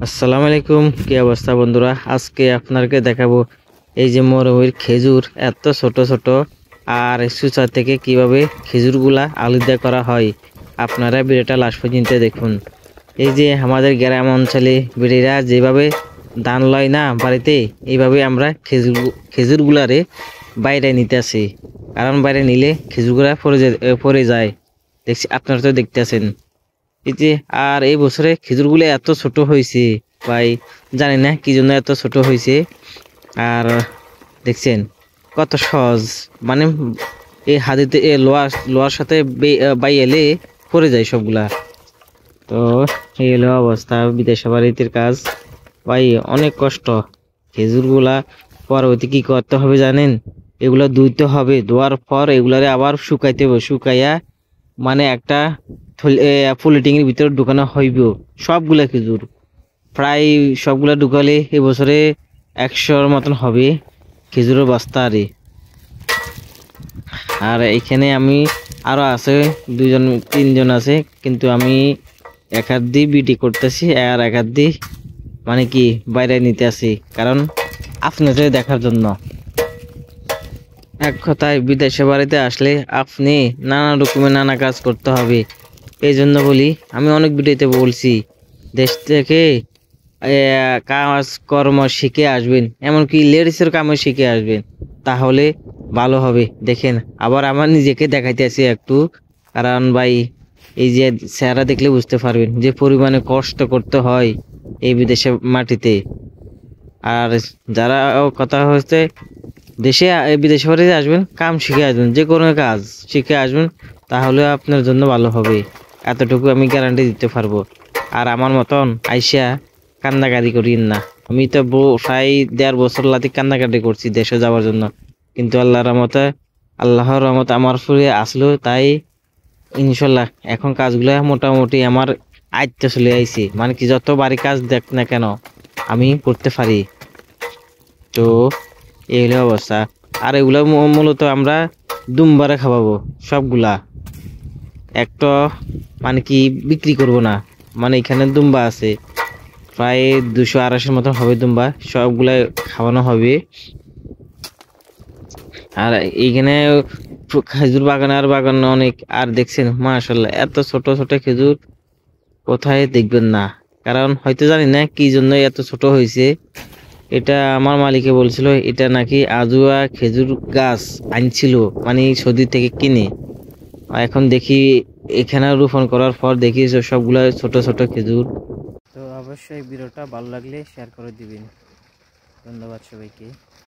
আসসালামু আলাইকুম, কি অবস্থা বন্ধুরা? আজকে আপনাকে দেখাবো এই যে মরুভূমির খেজুর এত ছোট ছোট আর সুচা থেকে কিভাবে খেজুরগুলা আলাদা করা হয়। আপনারা ভিডিওটা লাস্ট পর্যন্ত দেখুন। এই যে আমাদের গ্রাম অঞ্চলে বেড়িরা যেভাবে ধান লয় না বাড়িতে, এইভাবে আমরা খেজুরগুলারে বাইরে নিতে আসি, কারণ বাইরে নিলে খেজুরগুলা পড়ে যায়। দেখছি আপনারা তো দেখতেছেন। এই যে আর এই বছরে খেজুরগুলো এত ছোট হয়েছে ভাই, জানি না কি জন্য এত ছোট হয়েছে। আর দেখছেন কত সহজ, মানে এই হাতিতে লোয়ার সাথে বাই এলে পড়ে যায় সবগুলা। তো এই হলো অবস্থা বিদেশে বাড়িতে কাজ ভাই, অনেক কষ্ট। খেজুরগুলা পরবর্তী কি করতে হবে জানেন? এগুলা ধুইতে হবে, ধোয়ার পর এগুলারে আবার শুকাইতে হবে, শুকাইয়া মানে একটা পলিথিন এর ভিতরে ঢুকানো হইব সবগুলা খেজুর। প্রায় সবগুলা ঢুকালে এবছরে 100-র মতন হবে খেজুরের বস্তা। আর এখানে আমি আরো আছে 2-3 জন আছে, কিন্তু আমি এক হাত দিয়ে বিটি করতেছি আর এক হাত দিয়ে মানে কি বাইরে নিতে আসি, কারণ আপনাদের দেখার জন্য। এক কথায় বিদেশে বাড়িতে আসলে আপনি নানা রকমের নানা কাজ করতে হবে। এই জন্য বলি, আমি অনেক ভিডিওতে বলছি দেশ থেকে কাজ কর্ম শিখে আসবেন, এমনকি লেডিসের কামও শিখে আসবেন, তাহলে ভালো হবে। দেখেন আবার আমার নিজেকে দেখাইতে আছি একটু, কারণ ভাই এই যে চেহারা দেখলে বুঝতে পারবেন যে পরিমাণে কষ্ট করতে হয় এই বিদেশে মাটিতে। আর যারা কথা হচ্ছে দেশে বিদেশে বাড়িতে আসবেন, কাম শিখে আসবেন, যে কোনো কাজ শিখে আসবেন, তাহলে আপনার জন্য ভালো হবে। এতটুকু আমি গ্যারান্টি দিতে পারবো। আর আমার মতন আইসা কান্নাকাটি করিন না। আমি তো প্রায় 1.5 বছর লাতি কান্নাকাটি করছি দেশে যাওয়ার জন্য, কিন্তু আল্লাহর রহমতে আমার ফুলে আসলো, তাই ইনশাল্লাহ এখন কাজগুলো মোটামুটি আমার আয়ত্তে চলে আইছি। মানে কি যত বাড়ি কাজ দেখ না কেন আমি করতে পারি। তো এই হলো অবস্থা। আর এগুলো মূলত আমরা দুমবারে খাওয়াবো সবগুলা, একটা মানে কি বিক্রি করব না। মানে এখানে দুম্বা আছে প্রায় 200-250 মতন হবে দুম্বা, সবগুলা খাওয়ানো হবে। আর এইখানে খেজুর বাগান আর বাগান অনেক। আর দেখছেন মাশাআল্লাহ এত ছোট ছোট খেজুর কোথায় দেখবেন না, কারণ হয়তো জানি না কি জন্য এত ছোট হয়েছে। এটা আমার মালিকে বলছিল এটা নাকি আজুয়া খেজুর গাছ আনছিল, মানে সৌদি থেকে কিনে। এখন দেখি এখানে রোপণ করার পর দেখি সবগুলা ছোট ছোট খেজুর। তো অবশ্যই ভিডিওটা ভালো লাগলে শেয়ার করে দিবেন। ধন্যবাদ সবাইকে।